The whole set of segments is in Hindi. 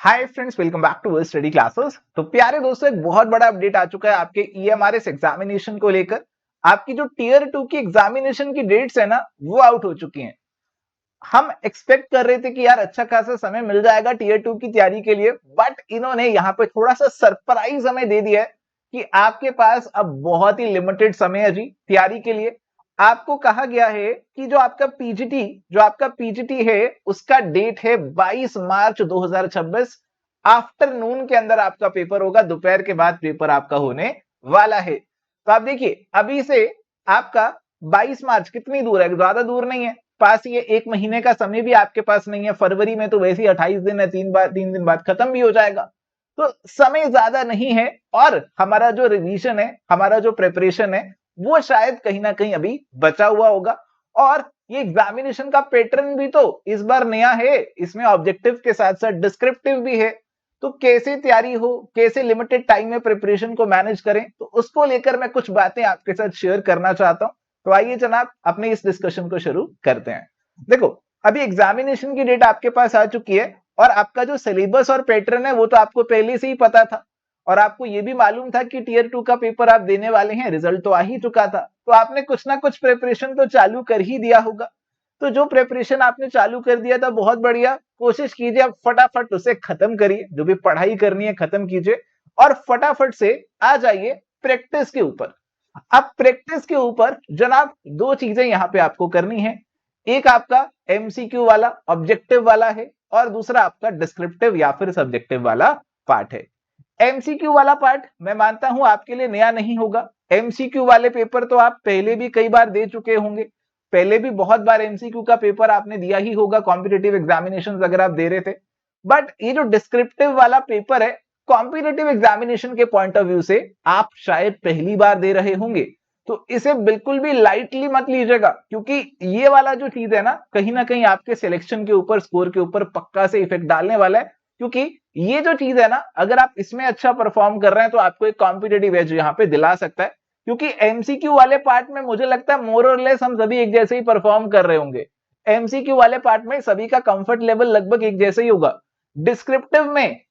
Hi friends, welcome back to world study classes. तो प्यारे दोस्तों, एक बहुत बड़ा अपडेट आ चुका है आपके ईएमआरएस एग्जामिनेशन को लेकर। आपकी जो टीयर 2 की एग्जामिनेशन की डेट्स है ना, वो आउट हो चुकी हैं। हम एक्सपेक्ट कर रहे थे कि यार अच्छा खासा समय मिल जाएगा टीयर 2 की तैयारी के लिए, बट इन्होंने यहाँ पे थोड़ा सा सरप्राइज हमें दे दिया है कि आपके पास अब बहुत ही लिमिटेड समय है जी तैयारी के लिए। आपको कहा गया है कि जो आपका पीजीटी है उसका डेट है 22 मार्च 2026। आफ्टरनून के अंदर आपका पेपर होगा, दोपहर के बाद पेपर आपका होने वाला है। तो आप देखिए, अभी से आपका 22 मार्च कितनी दूर है, ज्यादा दूर नहीं है, पास ये एक महीने का समय भी आपके पास नहीं है। फरवरी में तो वैसे ही 28 दिन है, 3 दिन बाद खत्म भी हो जाएगा। तो समय ज्यादा नहीं है और हमारा जो रिवीजन है, हमारा जो प्रिपरेशन है, वो शायद कहीं ना कहीं अभी बचा हुआ होगा। और ये एग्जामिनेशन का पैटर्न भी तो इस बार नया है, इसमें ऑब्जेक्टिव के साथ साथ डिस्क्रिप्टिव भी है। तो कैसे तैयारी हो, कैसे लिमिटेड टाइम में प्रिपरेशन को मैनेज करें, तो उसको लेकर मैं कुछ बातें आपके साथ शेयर करना चाहता हूं। तो आइए जनाब, अपने इस डिस्कशन को शुरू करते हैं। देखो, अभी एग्जामिनेशन की डेट आपके पास आ चुकी है और आपका जो सिलेबस और पैटर्न है वो तो आपको पहले से ही पता था। और आपको ये भी मालूम था कि टीयर 2 का पेपर आप देने वाले हैं, रिजल्ट तो आ ही चुका था। तो आपने कुछ ना कुछ प्रिपरेशन तो चालू कर ही दिया होगा। तो जो प्रिपरेशन आपने चालू कर दिया था, बहुत बढ़िया, कोशिश कीजिए आप फटाफट उसे खत्म करिए। जो भी पढ़ाई करनी है खत्म कीजिए और फटाफट से आ जाइए प्रैक्टिस के ऊपर। अब प्रैक्टिस के ऊपर जनाब दो चीजें यहां पे आपको करनी है। एक आपका एमसीक्यू वाला ऑब्जेक्टिव वाला है और दूसरा आपका डिस्क्रिप्टिव या फिर सब्जेक्टिव वाला पार्ट है। एमसीक्यू वाला पार्ट मैं मानता हूं आपके लिए नया नहीं होगा। एमसीक्यू वाले पेपर तो आप पहले भी कई बार दे चुके होंगे। पहले भी बहुत बार एमसीक्यू का पेपर आपने दिया ही होगा कॉम्पिटिटिव एग्जामिनेशन अगर आप दे रहे थे। बट ये जो डिस्क्रिप्टिव वाला पेपर है, कॉम्पिटिटिव एग्जामिनेशन के पॉइंट ऑफ व्यू से आप शायद पहली बार दे रहे होंगे। तो इसे बिल्कुल भी लाइटली मत लीजिएगा, क्योंकि ये वाला जो चीज है ना कहीं आपके सिलेक्शन के ऊपर, स्कोर के ऊपर पक्का से इफेक्ट डालने वाला है। क्योंकि ये जो चीज है ना, अगर आप इसमें अच्छा परफॉर्म कर रहे हैं तो आपको एक कॉम्पिटेटिव एज यहाँ पे दिला सकता है। क्योंकि एमसीक्यू वाले पार्ट में मुझे लगता है मोर और लेस हम सभी एक जैसे ही परफॉर्म कर रहे होंगे। एमसीक्यू वाले पार्ट में सभी का कंफर्ट लेवल लगभग एक जैसे ही होगा। डिस्क्रिप्टिव में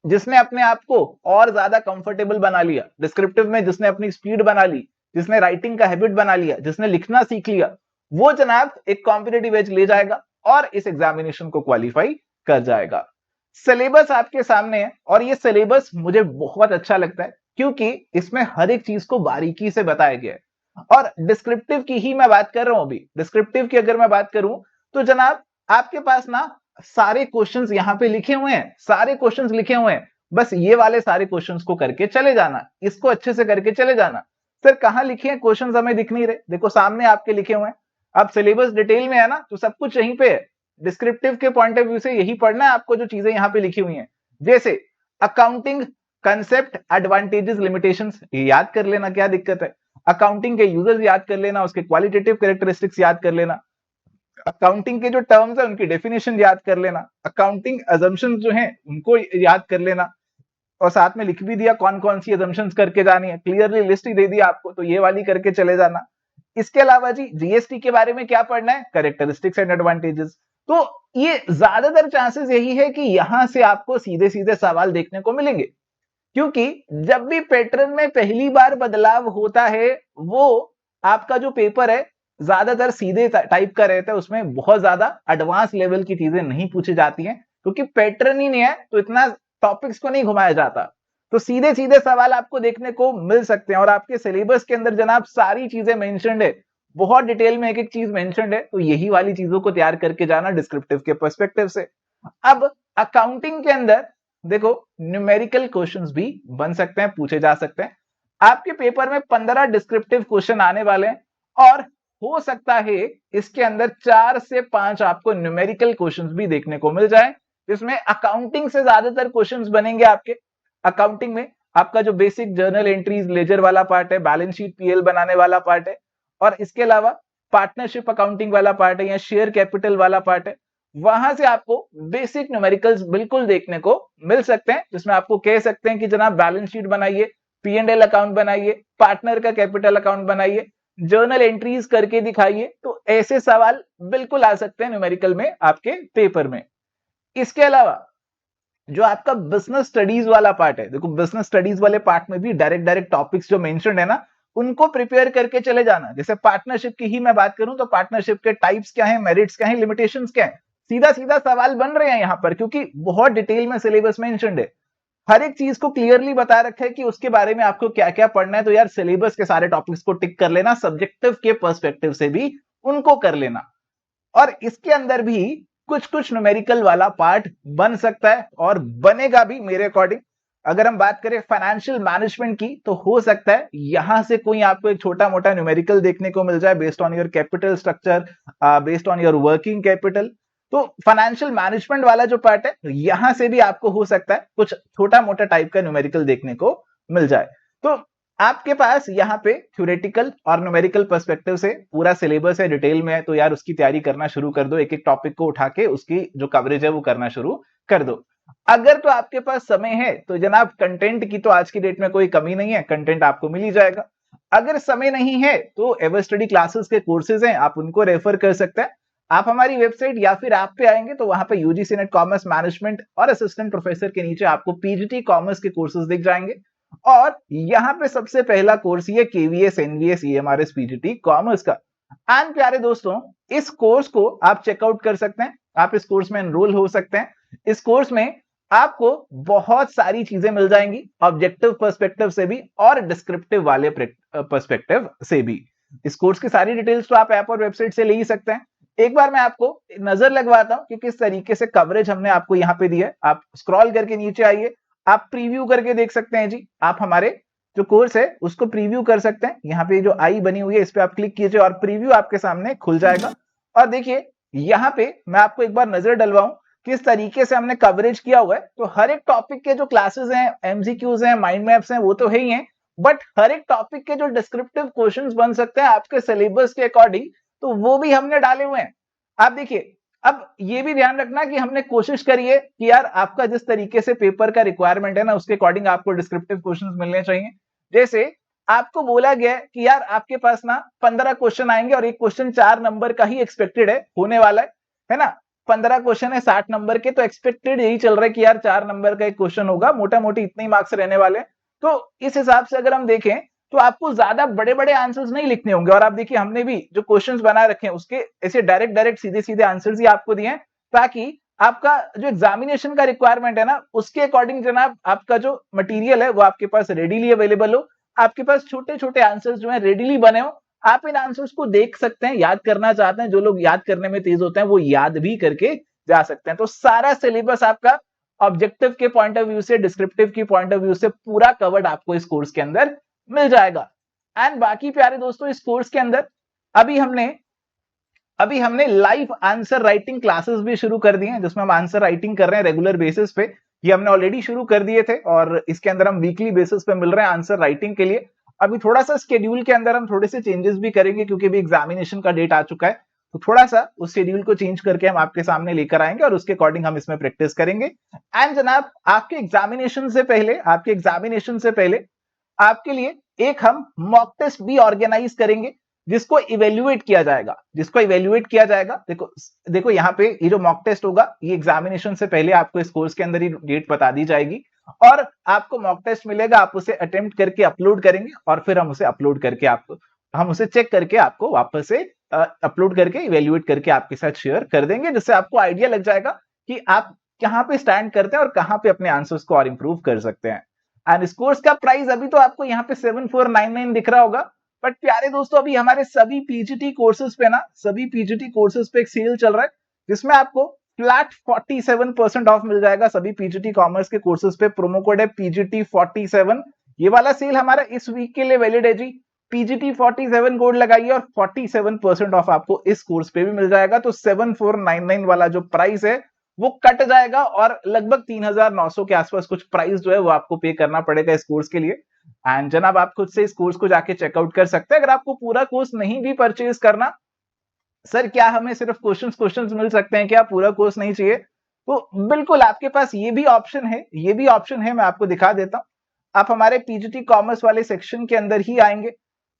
जिसने अपने आप को और ज्यादा कंफर्टेबल बना लिया, डिस्क्रिप्टिव में जिसने अपनी स्पीड बना ली, जिसने राइटिंग का हैबिट बना लिया, जिसने लिखना सीख लिया, वो जनाब एक कॉम्पिटेटिव एज ले जाएगा और इस एग्जामिनेशन को क्वालिफाई कर जाएगा। सिलेबस आपके सामने है और ये सिलेबस मुझे बहुत अच्छा लगता है, क्योंकि इसमें हर एक चीज को बारीकी से बताया गया है। और डिस्क्रिप्टिव की ही मैं बात कर रहा हूं। अभी डिस्क्रिप्टिव की अगर मैं बात करूं तो जनाब आपके पास ना सारे क्वेश्चंस यहां पे लिखे हुए हैं, सारे क्वेश्चंस लिखे हुए हैं। बस ये वाले सारे क्वेश्चंस को करके चले जाना, इसको अच्छे से करके चले जाना। सर कहां लिखे हैं क्वेश्चंस, हमें दिख नहीं रहे। देखो सामने आपके लिखे हुए हैं। अब सिलेबस डिटेल में है ना, तो सब कुछ यहीं पे है। डिस्क्रिप्टिव के पॉइंट ऑफ व्यू से यही पढ़ना है आपको, जो चीजें यहां पे लिखी हुई हैं। जैसे अकाउंटिंग कंसेप्ट, एडवांटेजेस, लिमिटेशंस, ये याद कर लेना, क्या दिक्कत है। अकाउंटिंग के यूजर्स याद कर लेना, उसके क्वालिटेटिव कैरेक्टरिस्टिक्स याद कर लेना। अकाउंटिंग के जो टर्म्स है उनकी डेफिनेशन याद कर लेना। अकाउंटिंग अजम्पशंस जो हैं उनको याद कर लेना। और साथ में लिख भी दिया कौन कौन सी अजम्पशंस करके जानी है, क्लियरली लिस्ट ही दे दी आपको, तो ये वाली करके चले जाना। इसके अलावा जी जीएसटी के बारे में क्या पढ़ना है, कैरेक्टरिस्टिक्स एंड एडवांटेजेस। तो ये ज्यादातर चांसेस यही है कि यहां से आपको सीधे सीधे सवाल देखने को मिलेंगे। क्योंकि जब भी पैटर्न में पहली बार बदलाव होता है, वो आपका जो पेपर है ज्यादातर सीधे टाइप का रहता है, उसमें बहुत ज्यादा एडवांस लेवल की चीजें नहीं पूछी जाती हैं, क्योंकि पैटर्न ही नहीं है तो इतना टॉपिक्स को नहीं घुमाया जाता। तो सीधे सीधे सवाल आपको देखने को मिल सकते हैं और आपके सिलेबस के अंदर जनाब सारी चीजें मेंशन्ड है, बहुत डिटेल में एक एक चीज मेंशन्ड है। तो यही वाली चीजों को तैयार करके जाना डिस्क्रिप्टिव के पर्सपेक्टिव से। अब अकाउंटिंग के अंदर देखो न्यूमेरिकल क्वेश्चंस भी बन सकते हैं, पूछे जा सकते हैं। आपके पेपर में 15 डिस्क्रिप्टिव क्वेश्चन आने वाले हैं और हो सकता है इसके अंदर 4 से 5 आपको न्यूमेरिकल क्वेश्चंस भी देखने को मिल जाए, जिसमें अकाउंटिंग से ज्यादातर क्वेश्चंस बनेंगे आपके। अकाउंटिंग में आपका जो बेसिक जर्नल एंट्रीज, लेजर वाला पार्ट है, बैलेंस शीट पीएल बनाने वाला पार्ट है, और इसके अलावा पार्टनरशिप अकाउंटिंग वाला पार्ट है या शेयर कैपिटल वाला पार्ट है। वहां से आपको बेसिक न्यूमेरिकल्स बिल्कुल देखने को मिल सकते हैं, जिसमें आपको कह सकते हैं कि जनाब बैलेंस शीट बनाइए, P&L अकाउंट बनाइए, पार्टनर का कैपिटल अकाउंट बनाइए, जर्नल एंट्रीज करके दिखाइए। तो ऐसे सवाल बिल्कुल आ सकते हैं न्यूमेरिकल में आपके पेपर में। इसके अलावा जो आपका बिजनेस स्टडीज वाला पार्ट है, देखो बिजनेस स्टडीज वाले पार्ट में भी डायरेक्ट टॉपिक्स जो मेंशन्ड है ना, उनको प्रिपेयर करके चले जाना। जैसे पार्टनरशिप की ही मैं बात करूं तो पार्टनरशिप के टाइप्स क्या है, मेरिट्स क्या है, लिमिटेशंस क्या है, सीधा सीधा सवाल बन रहे हैं यहां पर, क्योंकि बहुत डिटेल में सिलेबस मेंशन्ड है। हर एक चीज को क्लियरली बता रखा है कि उसके बारे में आपको क्या क्या पढ़ना है। तो यार सिलेबस के सारे टॉपिक्स को टिक कर लेना, सब्जेक्टिव के पर्सपेक्टिव से भी उनको कर लेना। और इसके अंदर भी कुछ कुछ न्यूमेरिकल वाला पार्ट बन सकता है और बनेगा भी मेरे अकॉर्डिंग। अगर हम बात करें फाइनेंशियल मैनेजमेंट की, तो हो सकता है यहां से कोई आपको एक छोटा मोटा न्यूमेरिकल देखने को मिल जाए based on your capital structure, based on your working capital. तो फाइनेंशियल मैनेजमेंट वाला जो पार्ट है, यहां से भी आपको हो सकता है कुछ छोटा मोटा टाइप का न्यूमेरिकल देखने को मिल जाए। तो आपके पास यहाँ पे थ्योरेटिकल और न्यूमेरिकल पर्सपेक्टिव से पूरा सिलेबस है, डिटेल में है, तो यार उसकी तैयारी करना शुरू कर दो। एक एक टॉपिक को उठा के उसकी जो कवरेज है वो करना शुरू कर दो। अगर तो आपके पास समय है तो जनाब कंटेंट की तो आज की डेट में कोई कमी नहीं है, कंटेंट आपको मिल ही जाएगा। अगर समय नहीं है तो एवर स्टडी क्लासेस के कोर्सेज हैं, आप उनको रेफर कर सकते हैं। आप हमारी वेबसाइट या फिर ऐप पे आएंगे तो वहां पे यूजीसी नेट कॉमर्स मैनेजमेंट और असिस्टेंट प्रोफेसर के नीचे आपको पीजीटी कॉमर्स के कोर्सेज दिख जाएंगे। और यहाँ पे सबसे पहला कोर्स ये KVS NVS EMRS PGT commerce का। एंड प्यारे दोस्तों, इस कोर्स को आप चेकआउट कर सकते हैं, आप इस कोर्स में एनरोल हो सकते हैं। इस कोर्स में आपको बहुत सारी चीजें मिल जाएंगी, ऑब्जेक्टिव पर्सपेक्टिव से भी और डिस्क्रिप्टिव वाले पर्सपेक्टिव से भी। इस कोर्स की सारी डिटेल्स तो आप ऐप और वेबसाइट से ले ही सकते हैं। एक बार मैं आपको नजर लगवाता हूं कि किस तरीके से कवरेज हमने आपको यहाँ पे दी है। आप स्क्रॉल करके नीचे आइए, आप प्रीव्यू करके देख सकते हैं जी। आप हमारे जो कोर्स है उसको प्रीव्यू कर सकते हैं। यहाँ पे जो आई बनी हुई है इस पे आप क्लिक कीजिए और प्रीव्यू आपके सामने खुल जाएगा। और देखिए यहाँ पे मैं आपको एक बार नजर डलवाऊं किस तरीके से हमने कवरेज किया हुआ है। तो हर एक टॉपिक के जो क्लासेस हैं, एमसीक्यूज हैं, माइंड मैप्स हैं, वो तो है ही हैं, बट हर एक टॉपिक के जो डिस्क्रिप्टिव क्वेश्चंस बन सकते हैं आपके सिलेबस के अकॉर्डिंग, तो वो भी हमने डाले हुए हैं। आप देखिए, अब ये भी ध्यान रखना कि हमने कोशिश करी है कि यार आपका जिस तरीके से पेपर का रिक्वायरमेंट है ना, उसके अकॉर्डिंग आपको डिस्क्रिप्टिव क्वेश्चंस मिलने चाहिए। जैसे आपको बोला गया है कि यार आपके पास ना 15 क्वेश्चन आएंगे और एक क्वेश्चन 4 नंबर का ही एक्सपेक्टेड है, होने वाला है ना। 15 क्वेश्चन है 60 नंबर के, तो एक्सपेक्टेड यही चल रहा है कि यार 4 नंबर का एक क्वेश्चन होगा, मोटा मोटी इतने ही मार्क्स रहने वाले। तो इस हिसाब से अगर हम देखें तो आपको ज्यादा बड़े बड़े आंसर्स नहीं लिखने होंगे। और आप देखिए हमने भी जो क्वेश्चंस बना रखे हैं उसके ऐसे डायरेक्ट सीधे सीधे आंसर्स ही आपको दिए हैं, ताकि आपका जो एग्जामिनेशन का रिक्वायरमेंट है ना, उसके अकॉर्डिंग जनाब आपका जो मटेरियल है वो आपके पास रेडीली अवेलेबल हो, आपके पास छोटे छोटे आंसर्स जो है रेडीली बने हो। आप इन आंसर्स को देख सकते हैं, याद करना चाहते हैं, जो लोग याद करने में तेज होते हैं वो याद भी करके जा सकते हैं। तो सारा सिलेबस आपका ऑब्जेक्टिव के पॉइंट ऑफ व्यू से, डिस्क्रिप्टिव की पॉइंट ऑफ व्यू से पूरा कवर्ड आपको इस कोर्स के अंदर मिल जाएगा। एंड बाकी प्यारे दोस्तों, इस कोर्स के अंदर अभी हमने लाइव आंसर राइटिंग क्लासेस भी शुरू कर दी हैं, जिसमें हम आंसर राइटिंग कर रहे हैं रेगुलर बेसिस पे। ये हमने ऑलरेडी शुरू कर दिए थे और इसके अंदर हम वीकली बेसिस पे मिल रहे हैं आंसर राइटिंग के लिए। अभी थोड़ा सा शेड्यूल के अंदर हम थोड़े से चेंजेस भी करेंगे, क्योंकि अभी एग्जामिनेशन का डेट आ चुका है। तो थोड़ा सा उस शेड्यूल को चेंज करके हम आपके सामने लेकर आएंगे और उसके अकॉर्डिंग हम इसमें प्रैक्टिस करेंगे। एंड जनाब आपके एग्जामिनेशन से पहले आपके लिए एक हम मॉक टेस्ट भी ऑर्गेनाइज करेंगे, जिसको इवेल्युएट किया जाएगा। देखो यहाँ पे ये जो मॉक टेस्ट होगा, ये एग्जामिनेशन से पहले आपको इस कोर्स के अंदर ही डेट बता दी जाएगी और आपको मॉक टेस्ट मिलेगा। आप उसे अटेम्प्ट करके अपलोड करेंगे और फिर हम उसे चेक करके आपको वापस से अपलोड करके इवेल्युएट करके आपके साथ शेयर कर देंगे, जिससे आपको आइडिया लग जाएगा कि आप कहां पे स्टैंड करते हैं और कहां पे अपने आंसर्स को और इंप्रूव कर सकते हैं। एंड इस कोर्स का प्राइस अभी तो आपको यहाँ पे 7499 दिख रहा होगा, बट प्यारे दोस्तों अभी हमारे सभी पीजीटी कोर्सेज पे एक सेल चल रहा है, जिसमें आपको फ्लैट 47% ऑफ मिल जाएगा सभी पीजीटी कॉमर्स के कोर्सेज पे। प्रोमो कोड है PGT 47। ये वाला सेल हमारा इस वीक के लिए वैलिड है जी। PGT 47 कोड लगाइए और 47% ऑफ आपको इस कोर्स पे भी मिल जाएगा। तो 7499 वाला जो प्राइस है वो कट जाएगा और लगभग 3900 के आसपास कुछ प्राइस जो है वो आपको पे करना पड़ेगा इस कोर्स के लिए। एंड जनाब आप खुद से इस कोर्स को जाके चेकआउट कर सकते हैं। अगर आपको पूरा कोर्स नहीं भी परचेज करना, सर क्या हमें सिर्फ क्वेश्चंस मिल सकते हैं, क्या पूरा कोर्स नहीं चाहिए, तो बिल्कुल आपके पास ये भी ऑप्शन है। मैं आपको दिखा देता हूं। आप हमारे पीजीटी कॉमर्स वाले सेक्शन के अंदर ही आएंगे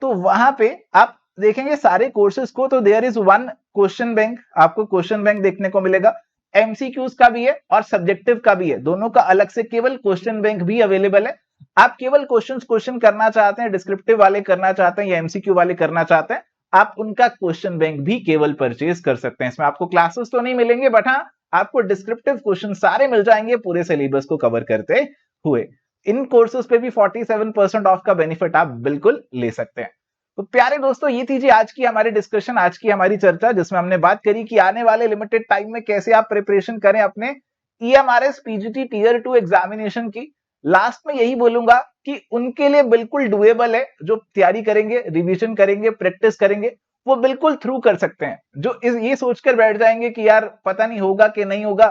तो वहां पे आप देखेंगे सारे कोर्सेज को, तो there is one question bank, आपको क्वेश्चन बैंक देखने को मिलेगा। एमसीक्यूज का भी है और सब्जेक्टिव का भी है, दोनों का अलग से केवल क्वेश्चन बैंक भी अवेलेबल है। आप केवल क्वेश्चन करना चाहते हैं, डिस्क्रिप्टिव वाले करना चाहते हैं या एमसीक्यू वाले करना चाहते हैं, आप उनका क्वेश्चन बैंक भी केवल परचेज कर सकते हैं। इसमें आपको क्लासेस तो नहीं मिलेंगे, बट हाँ आपको डिस्क्रिप्टिव क्वेश्चन सारे मिल जाएंगे पूरे सिलेबस को कवर करते हुए। इन कोर्सेज पे भी 47% ऑफ का बेनिफिट आप बिल्कुल ले सकते हैं। तो प्यारे दोस्तों, ये थी जी आज की हमारी डिस्कशन, आज की हमारी चर्चा, जिसमें हमने बात करी कि आने वाले लिमिटेड टाइम में कैसे आप प्रिपरेशन करें अपने ईएमआरएस पीजीटी टियर 2 एग्जामिनेशन की। लास्ट में यही बोलूंगा कि उनके लिए बिल्कुल डुएबल है, जो तैयारी करेंगे, रिवीजन करेंगे, प्रैक्टिस करेंगे, वो बिल्कुल थ्रू कर सकते हैं। जो ये सोचकर बैठ जाएंगे कि यार पता नहीं होगा कि नहीं होगा,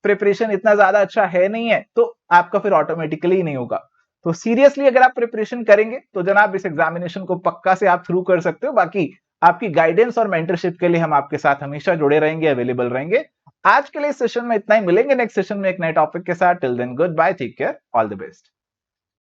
प्रिपरेशन इतना ज्यादा अच्छा है नहीं है, तो आपका फिर ऑटोमेटिकली ही नहीं होगा। तो सीरियसली अगर आप प्रिपरेशन करेंगे तो जनाब इस एग्जामिनेशन को पक्का से आप थ्रू कर सकते हो। बाकी आपकी गाइडेंस और मेंटरशिप के लिए हम आपके साथ हमेशा जुड़े रहेंगे, अवेलेबल रहेंगे। आज के लिए इस सेशन में इतना ही, मिलेंगे नेक्स्ट सेशन में एक नए टॉपिक के साथ। Till then good bye, take care, all the best.